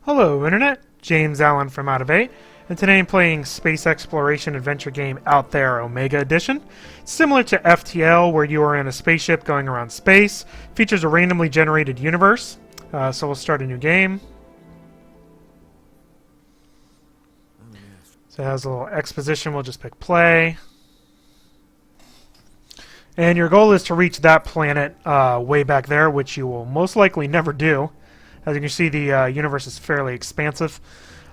Hello Internet, James Allen from Out of 8, and today I'm playing space exploration adventure game Out There Omega Edition. Similar to FTL, where you are in a spaceship going around space, features a randomly generated universe. So we'll start a new game. So it has a little exposition, we'll just pick play. And your goal is to reach that planet way back there, which you will most likely never do. As you can see, the universe is fairly expansive.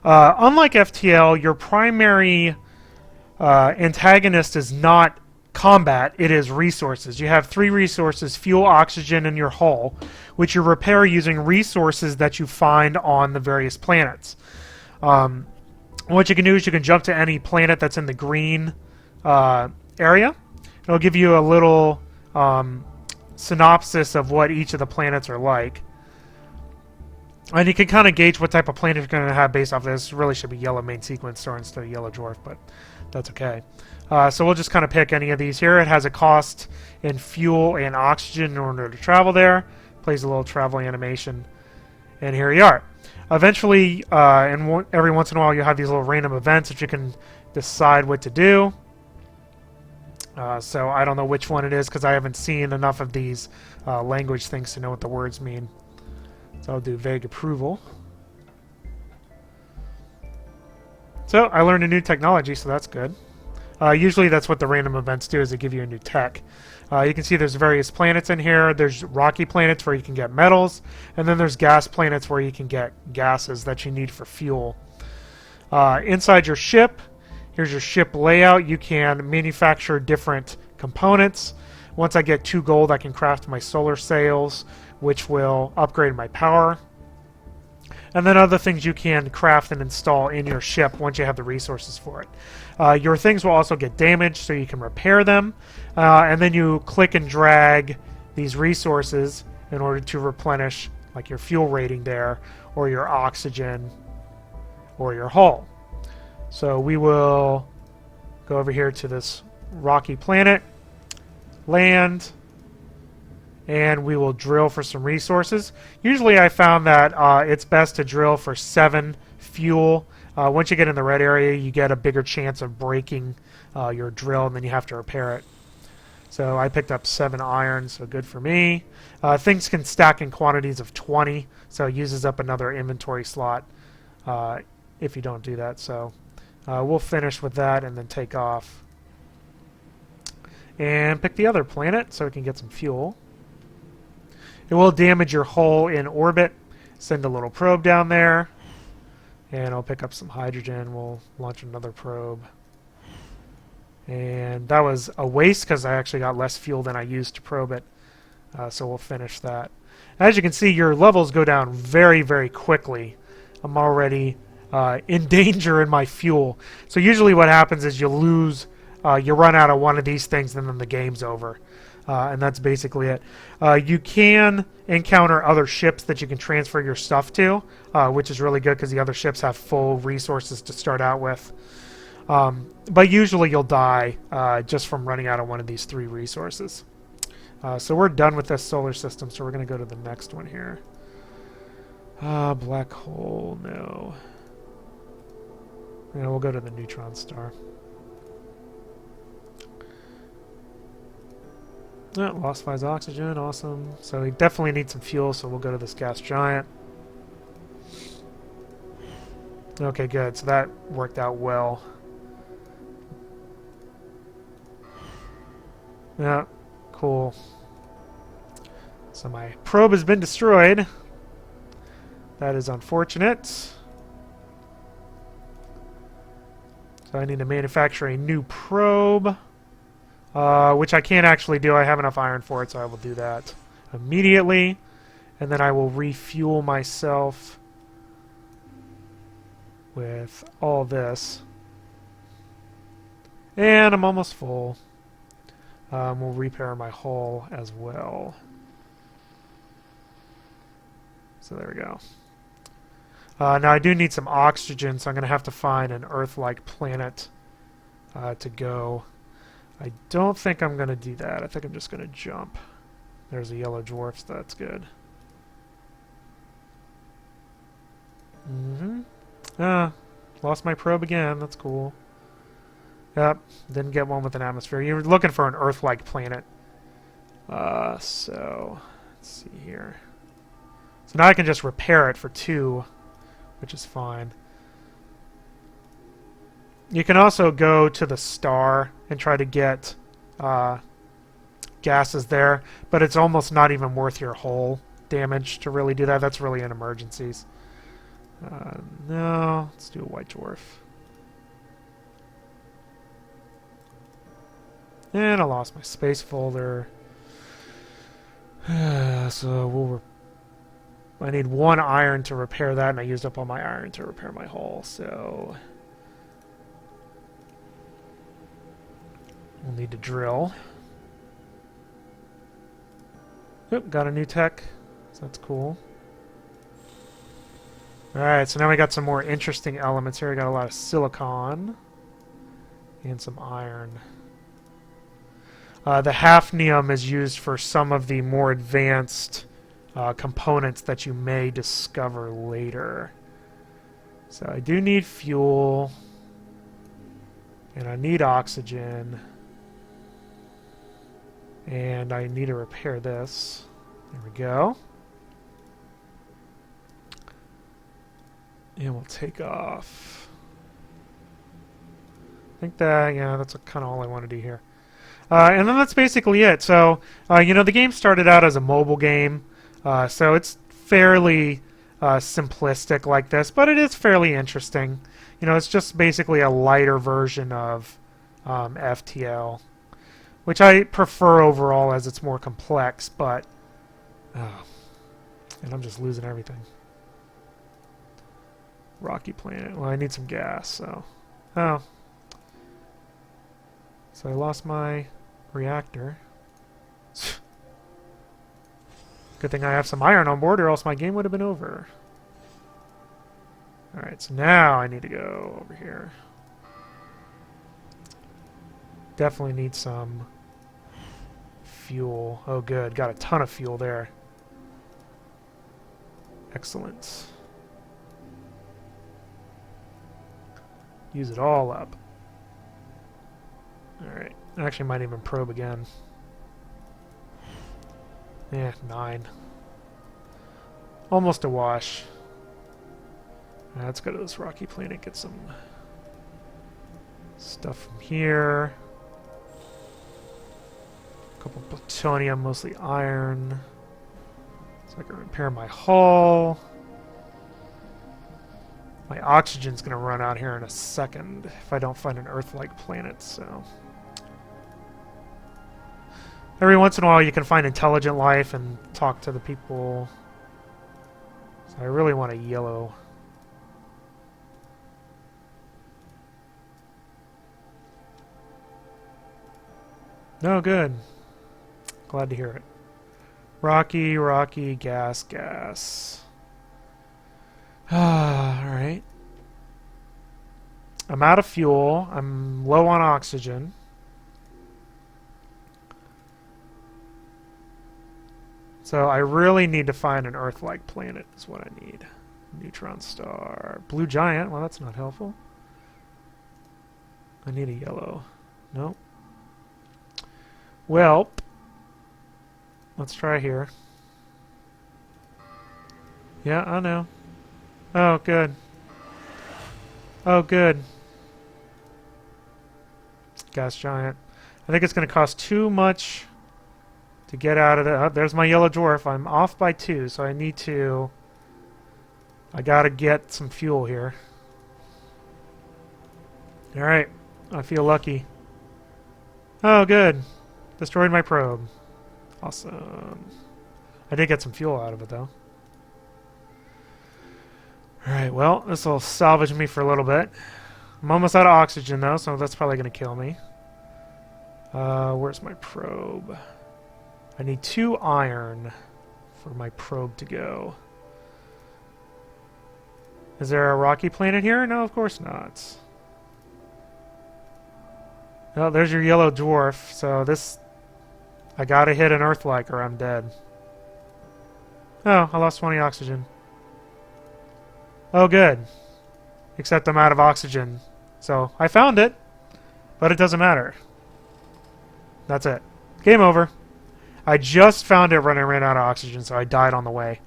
Unlike FTL, your primary antagonist is not combat, it is resources. You have 3 resources: fuel, oxygen, and your hull, which you repair using resources that you find on the various planets. What you can do is you can jump to any planet that's in the green area. It'll give you a little synopsis of what each of the planets are like. And you can kind of gauge what type of planet you're going to have based off this. It really should be yellow main sequence star instead of yellow dwarf, but that's okay. So we'll just kind of pick any of these here. It has a cost in fuel and oxygen in order to travel there. Plays a little travel animation. And here you are. Eventually, every once in a while, you have these little random events that you can decide what to do. So I don't know which one it is because I haven't seen enough of these language things to know what the words mean. So I'll do vague approval. So I learned a new technology, so that's good. Usually that's what the random events do, is they give you a new tech. You can see there's various planets in here. There's rocky planets where you can get metals, and then there's gas planets where you can get gases that you need for fuel. Inside your ship, here's your ship layout. You can manufacture different components. Once I get 2 gold, I can craft my solar sails, which will upgrade my power. And then other things you can craft and install in your ship once you have the resources for it. Your things will also get damaged, so you can repair them. And then you click and drag these resources in order to replenish like your fuel rating there, or your oxygen, or your hull. So we will go over here to this rocky planet, land, and we will drill for some resources. Usually I found that it's best to drill for 7 fuel. Once you get in the red area, you get a bigger chance of breaking your drill, and then you have to repair it. So I picked up 7 iron, so good for me. Things can stack in quantities of 20, so it uses up another inventory slot if you don't do that. So we'll finish with that and then take off. And pick the other planet so we can get some fuel. It will damage your hull in orbit. Send a little probe down there. And I'll pick up some hydrogen. We'll launch another probe. And that was a waste because I actually got less fuel than I used to probe it. So we'll finish that. As you can see, your levels go down very, very quickly. I'm already in danger in my fuel. So usually what happens is you lose, you run out of one of these things and then the game's over. And that's basically it. You can encounter other ships that you can transfer your stuff to, which is really good because the other ships have full resources to start out with. But usually you'll die just from running out of one of these 3 resources. So we're done with this solar system, so we're going to go to the next one here. Black hole, no. Yeah, we'll go to the neutron star. Oh, lost 5 oxygen, awesome. So we definitely need some fuel, so we'll go to this gas giant. Okay, good. So that worked out well. Yeah, cool. So my probe has been destroyed. That is unfortunate. So I need to manufacture a new probe. Which I can't actually do. I have enough iron for it, so I will do that immediately. And then I will refuel myself with all this. And I'm almost full. We'll repair my hull as well. So there we go. Now I do need some oxygen, so I'm going to have to find an Earth-like planet to go. I don't think I'm going to do that. I think I'm just going to jump. There's a yellow dwarf, so that's good. Ah, lost my probe again. That's cool. Yep, didn't get one with an atmosphere. You're looking for an Earth-like planet. So, let's see here. So now I can just repair it for 2, which is fine. You can also go to the star and try to get gases there, but it's almost not even worth your hull damage to really do that. That's really in emergencies. No, let's do a white dwarf. And I lost my space folder. So I need 1 iron to repair that, and I used up all my iron to repair my hull, so we'll need to drill. Oop, got a new tech, so that's cool. Alright, so now we got some more interesting elements here. We got a lot of silicon and some iron. The hafnium is used for some of the more advanced components that you may discover later. So I do need fuel, and I need oxygen, and I need to repair this. There we go. And we'll take off. I think that, yeah, that's kind of all I want to do here. And then that's basically it. So, you know, the game started out as a mobile game, so it's fairly simplistic like this, but it is fairly interesting. You know, it's just basically a lighter version of FTL, which I prefer overall as it's more complex, but... Oh, and I'm just losing everything. Rocky planet. Well, I need some gas, so... Oh. So I lost my reactor. Good thing I have some iron on board, or else my game would have been over. Alright, so now I need to go over here. Definitely need some fuel. Oh good, got a ton of fuel there. Excellent. Use it all up. Alright, I actually might even probe again. Yeah, 9. Almost a wash. Let's go to this rocky planet, get some stuff from here. A couple plutonium, mostly iron. So I can repair my hull. My oxygen's going to run out here in a second if I don't find an Earth-like planet, so... Every once in a while you can find intelligent life and talk to the people. So I really want a yellow. No, good. Glad to hear it. Rocky, rocky, gas, gas. Alright. I'm out of fuel. I'm low on oxygen. So I really need to find an Earth-like planet is what I need. Neutron star. Blue giant. Well, that's not helpful. I need a yellow. Nope. Well, let's try here. Yeah, I know. Oh, good. Oh, good. Gas giant. I think it's going to cost too much to get out of the... Oh, there's my yellow dwarf. I'm off by 2, so I need to... I gotta get some fuel here. Alright. I feel lucky. Oh, good. Destroyed my probe. Awesome. I did get some fuel out of it, though. Alright, well, this will salvage me for a little bit. I'm almost out of oxygen, though, so that's probably going to kill me. Where's my probe? I need 2 iron for my probe to go. Is there a rocky planet here? No, of course not. Oh, there's your yellow dwarf, so this... I gotta hit an Earth-like or I'm dead. Oh, I lost 20 oxygen. Oh, good. except I'm out of oxygen. So I found it, but it doesn't matter. That's it. Game over. I just found it when I ran out of oxygen, so I died on the way.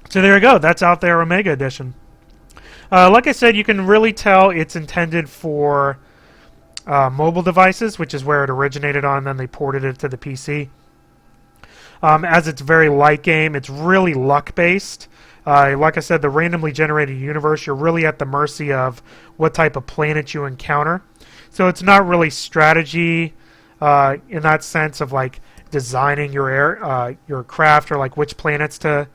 So there you go. That's Out There Omega Edition. Like I said, you can really tell it's intended for mobile devices, which is where it originated on, and then they ported it to the PC. As it's a very light game, it's really luck-based. Like I said, the randomly generated universe, you're really at the mercy of what type of planet you encounter. So it's not really strategy in that sense of like designing your craft or like which planets to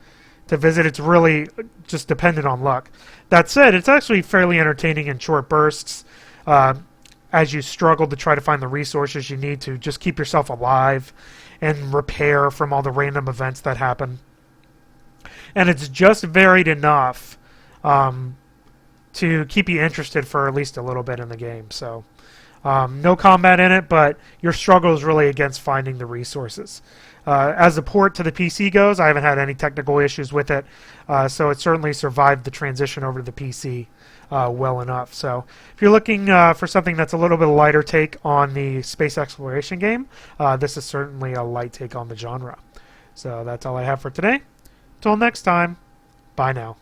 visit. It's really just dependent on luck. That said, it's actually fairly entertaining in short bursts as you struggle to try to find the resources you need to just keep yourself alive and repair from all the random events that happen. And it's just varied enough to keep you interested for at least a little bit in the game. So no combat in it, but your struggle is really against finding the resources. As the port to the PC goes, I haven't had any technical issues with it, so it certainly survived the transition over to the PC well enough. So if you're looking for something that's a little bit lighter take on the space exploration game, this is certainly a light take on the genre. So that's all I have for today. Till next time, bye now.